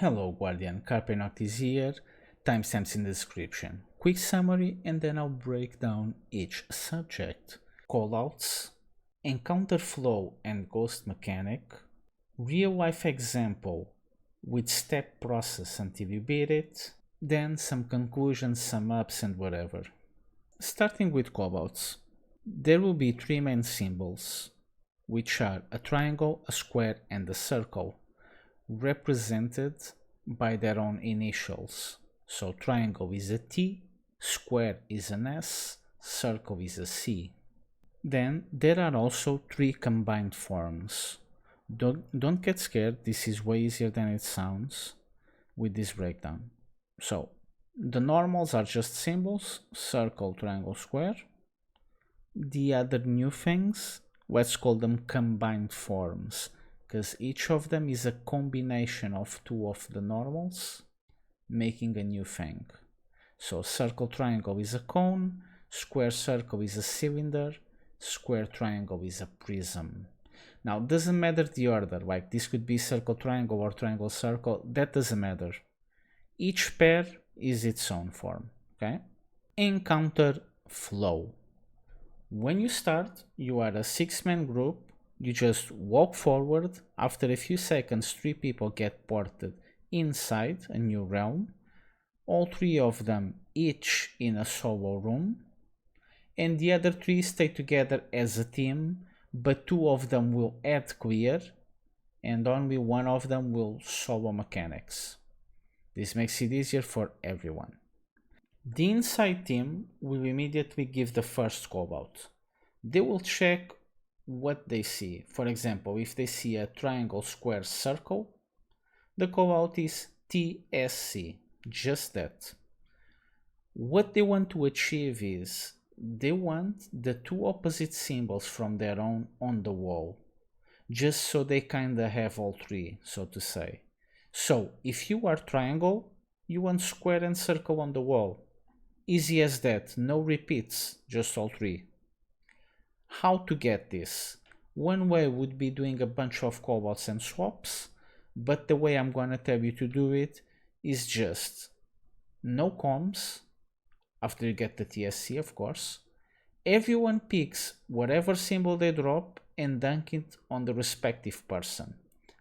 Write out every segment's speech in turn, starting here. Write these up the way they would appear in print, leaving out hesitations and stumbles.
Hello Guardian, Carpe Noctis here, timestamps in the description. Quick summary and then I'll break down each subject. Callouts, encounter flow and ghost mechanic, real life example with step process until you beat it, then some conclusions, some ups and whatever. Starting with callouts, there will be three main symbols, which are a triangle, a square and a circle, represented by their own initials. So triangle is a T, square is an S, circle is a C. Then there are also three combined forms. Don't get scared, this is way easier than it sounds with this breakdown. So the normals are just symbols, circle, triangle, square. The other new things, let's call them combined forms, because each of them is a combination of two of the normals, making a new thing. So circle triangle is a cone, square circle is a cylinder, square triangle is a prism. Now, doesn't matter the order, like this could be circle triangle or triangle circle, that doesn't matter. Each pair is its own form, okay? Encounter flow. When you start, you are a 6-man group. You just walk forward. After a few seconds, 3 people get ported inside a new realm. All 3 of them each in a solo room. And the other 3 stay together as a team, but 2 of them will add clear and only 1 of them will solo mechanics. This makes it easier for everyone. The inside team will immediately give the first call out. They will check what they see. For example, if they see a triangle, square, circle, the call out is TSC, just that. What they want to achieve is they want the 2 opposite symbols from their own on the wall, just so they kinda have all 3, so to say. So if you are triangle, you want square and circle on the wall. Easy as that, no repeats, just all 3. How to get this? One way would be doing a bunch of callouts and swaps, but the way I'm gonna tell you to do it is just no comms, after you get the TSC of course. Everyone picks whatever symbol they drop and dunk it on the respective person.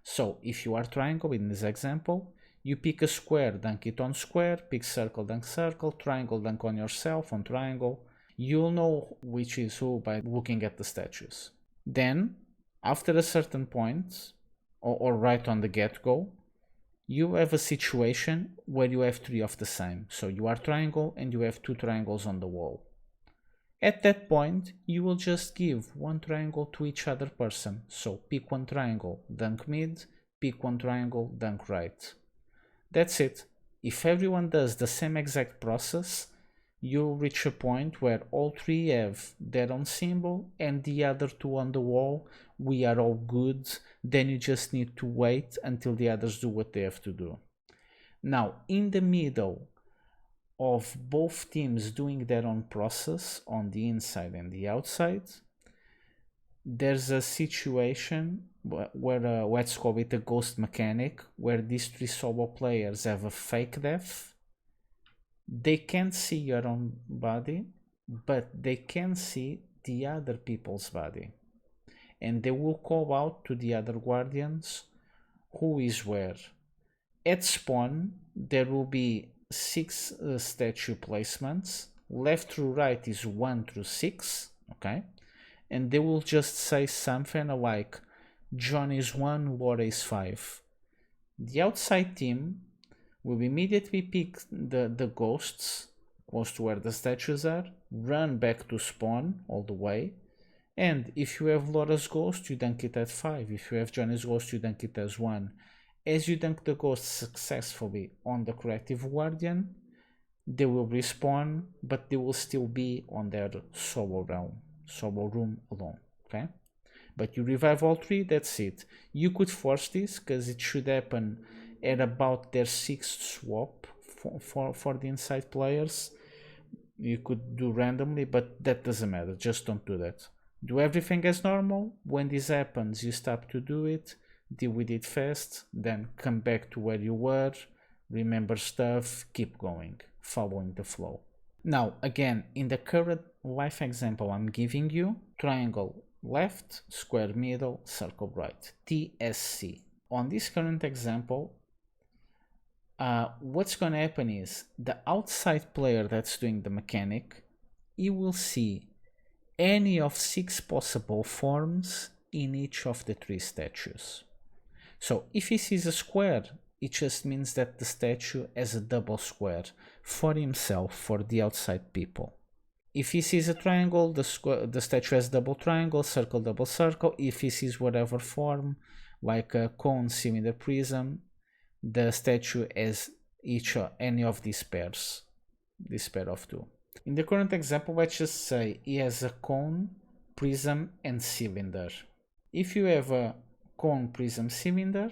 So if you are triangle in this example, you pick a square, dunk it on square, pick circle, dunk circle, triangle, dunk on yourself on triangle. You'll know which is who by looking at the statues. Then, after a certain point, or right on the get-go, you have a situation where you have 3 of the same. So you are triangle and you have 2 triangles on the wall. At that point, you will just give 1 triangle to each other person. So pick 1 triangle, dunk mid, pick 1 triangle, dunk right. That's it. If everyone does the same exact process, you'll reach a point where all 3 have their own symbol and the other 2 on the wall, we are all good. Then you just need to wait until the others do what they have to do. Now, in the middle of both teams doing their own process on the inside and the outside, there's a situation where let's call it a ghost mechanic, where these 3 solo players have a fake death. They can't see your own body, but they can see the other people's body. And they will call out to the other guardians who is where. At spawn, there will be 6 statue placements. Left through right is 1 through 6, okay? And they will just say something like John is 1, Laura is 5. The outside team will immediately pick the ghosts close to where the statues are, run back to spawn all the way, and if you have Laura's ghost, you dunk it at 5. If you have Johnny's ghost, you dunk it as 1. As you dunk the ghost successfully on the corrective guardian, they will respawn, but they will still be on their solo room alone, okay? But you revive all 3, that's it. You could force this, because it should happen at about their 6th swap for the inside players. You could do randomly, but that doesn't matter, just don't do that. Do everything as normal. When this happens, you stop to do it, deal with it fast, then come back to where you were, remember stuff, keep going, following the flow. Now, again, in the current life example I'm giving you, triangle left, square middle, circle right, TSC. On this current example, what's going to happen is the outside player that's doing the mechanic, he will see any of 6 possible forms in each of the 3 statues. So if he sees a square, it just means that the statue has a double square for himself, for the outside people. If he sees a triangle, the statue has double triangle, circle, double circle. If he sees whatever form, like a cone, cylinder, prism, the statue has any of these pairs, this pair of 2. In the current example, let's just say he has a cone, prism, and cylinder. If you have a cone, prism, cylinder,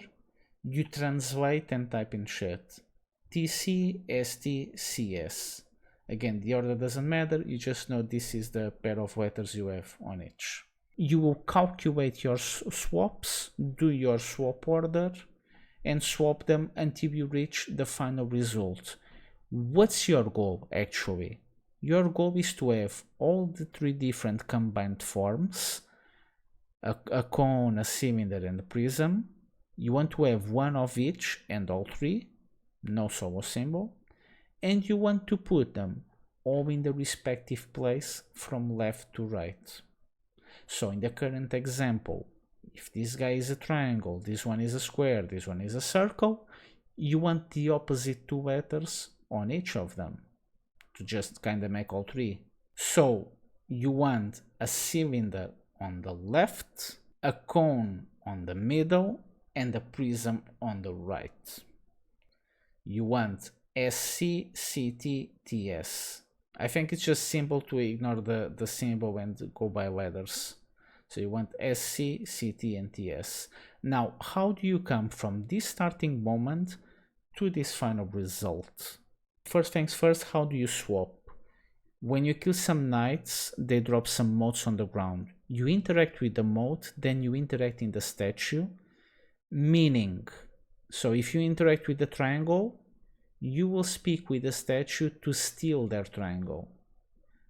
you translate and type in chat TC, ST, CS. Again, the order doesn't matter, you just know this is the pair of letters you have on each. You will calculate your swaps, do your swap order, and swap them until you reach the final result. What's your goal actually? Your goal is to have all the 3 different combined forms, a cone, a cylinder, and a prism. You want to have one of each and all 3, no solo symbol, and you want to put them all in the respective place from left to right. So in the current example, if this guy is a triangle, this one is a square, this one is a circle, you want the opposite 2 letters on each of them to just kind of make all 3. So you want a cylinder on the left, a cone on the middle, and a prism on the right. You want SC, CT, TS. I think it's just simple to ignore the symbol and go by letters. So you want SC, CT, and TS. Now, how do you come from this starting moment to this final result? First things first, how do you swap? When you kill some knights, they drop some motes on the ground. You interact with the mote, then you interact in the statue. Meaning, so if you interact with the triangle, you will speak with the statue to steal their triangle.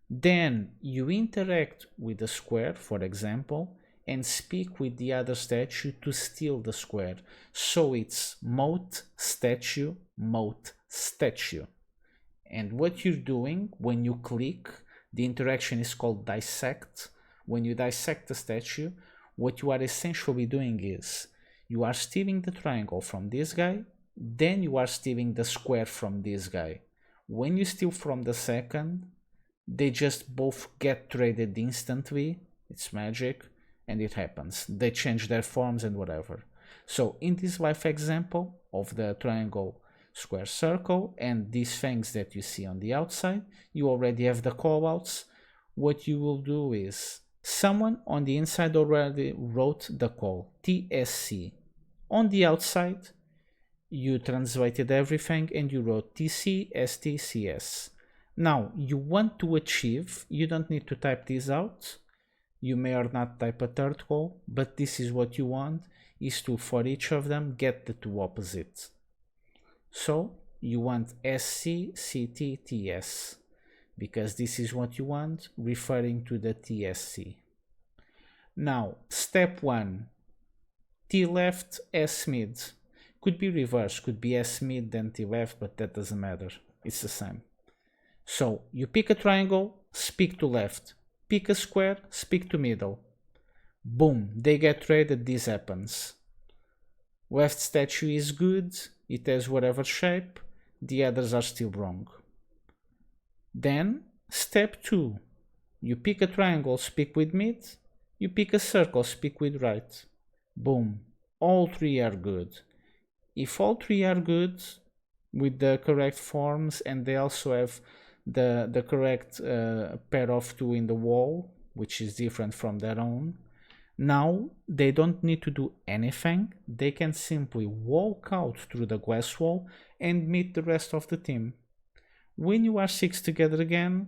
Then you interact with the square, for example, and speak with the other statue to steal the square. So it's mote, statue, mote, statue. And what you're doing when you click, the interaction is called dissect. When you dissect the statue, what you are essentially doing is you are stealing the triangle from this guy, then you are stealing the square from this guy. When you steal from the second, they just both get traded instantly. It's magic, and it happens. They change their forms and whatever. So in this life example of the triangle, square, circle, and these things that you see on the outside, you already have the callouts. What you will do is someone on the inside already wrote the call, TSC. On the outside, you translated everything and you wrote TC, ST, CS. Now, you want to achieve, you don't need to type this out. You may or not type a third call, but this is what you want, is to, for each of them, get the 2 opposites. So, you want SC, CT, TS, because this is what you want, referring to the TSC. Now, step 1, T left, S mid. Could be reverse, could be S mid then T left, but that doesn't matter, it's the same. So, you pick a triangle, speak to left. Pick a square, speak to middle. Boom, they get traded, this happens. Left statue is good, it has whatever shape, the others are still wrong. Then, step 2. You pick a triangle, speak with mid. You pick a circle, speak with right. Boom, all 3 are good. If all 3 are good, with the correct forms, and they also have the correct pair of 2 in the wall, which is different from their own, now they don't need to do anything. They can simply walk out through the glass wall and meet the rest of the team. When you are 6 together again,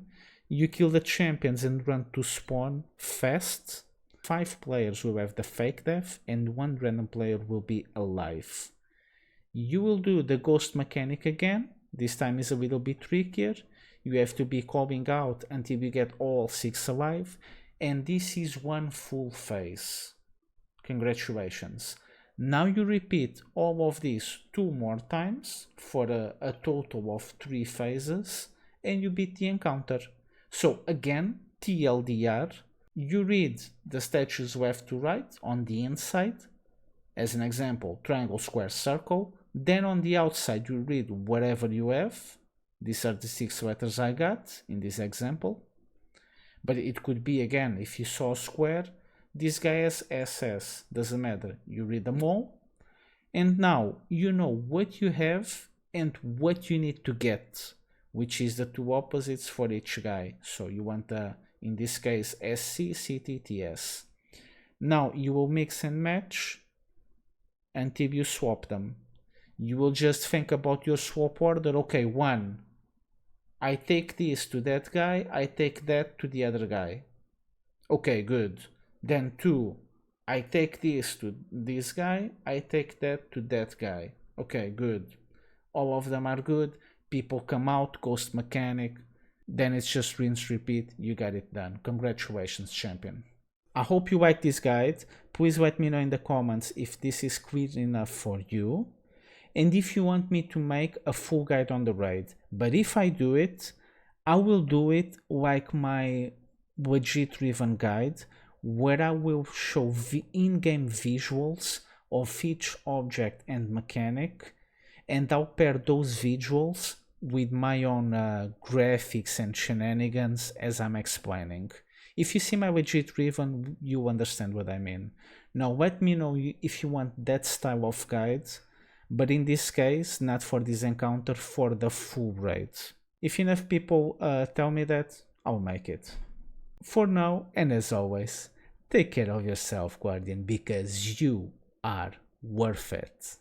you kill the champions and run to spawn fast. 5 players will have the fake death and 1 random player will be alive. You will do the ghost mechanic again. This time is a little bit trickier. You have to be calling out until you get all 6 alive, and this is 1 full phase. Congratulations. Now you repeat all of this 2 more times for a total of 3 phases, and you beat the encounter. So again, TLDR, you read the statues left to right on the inside, as an example, triangle, square, circle. Then on the outside you read whatever you have. These are the 6 letters I got in this example. But it could be, again, if you saw a square, this guy has SS, doesn't matter, you read them all. And now you know what you have and what you need to get, which is the 2 opposites for each guy. So you want, in this case, SC, CT, TS. Now you will mix and match until you swap them. You will just think about your swap order. Okay, 1, I take this to that guy, I take that to the other guy. Okay, good. Then 2, I take this to this guy, I take that to that guy. Okay, good. All of them are good. People come out, ghost mechanic. Then it's just rinse, repeat. You got it done. Congratulations, champion. I hope you like this guide. Please let me know in the comments if this is clear enough for you, and if you want me to make a full guide on the raid. But if I do it, I will do it like my legit driven guide, where I will show in-game visuals of each object and mechanic, and I'll pair those visuals with my own graphics and shenanigans as I'm explaining. If you see my legit driven, you understand what I mean. Now let me know if you want that style of guide, but in this case, not for this encounter, for the full raid. If enough people tell me that, I'll make it. For now, and as always, take care of yourself, Guardian, because you are worth it.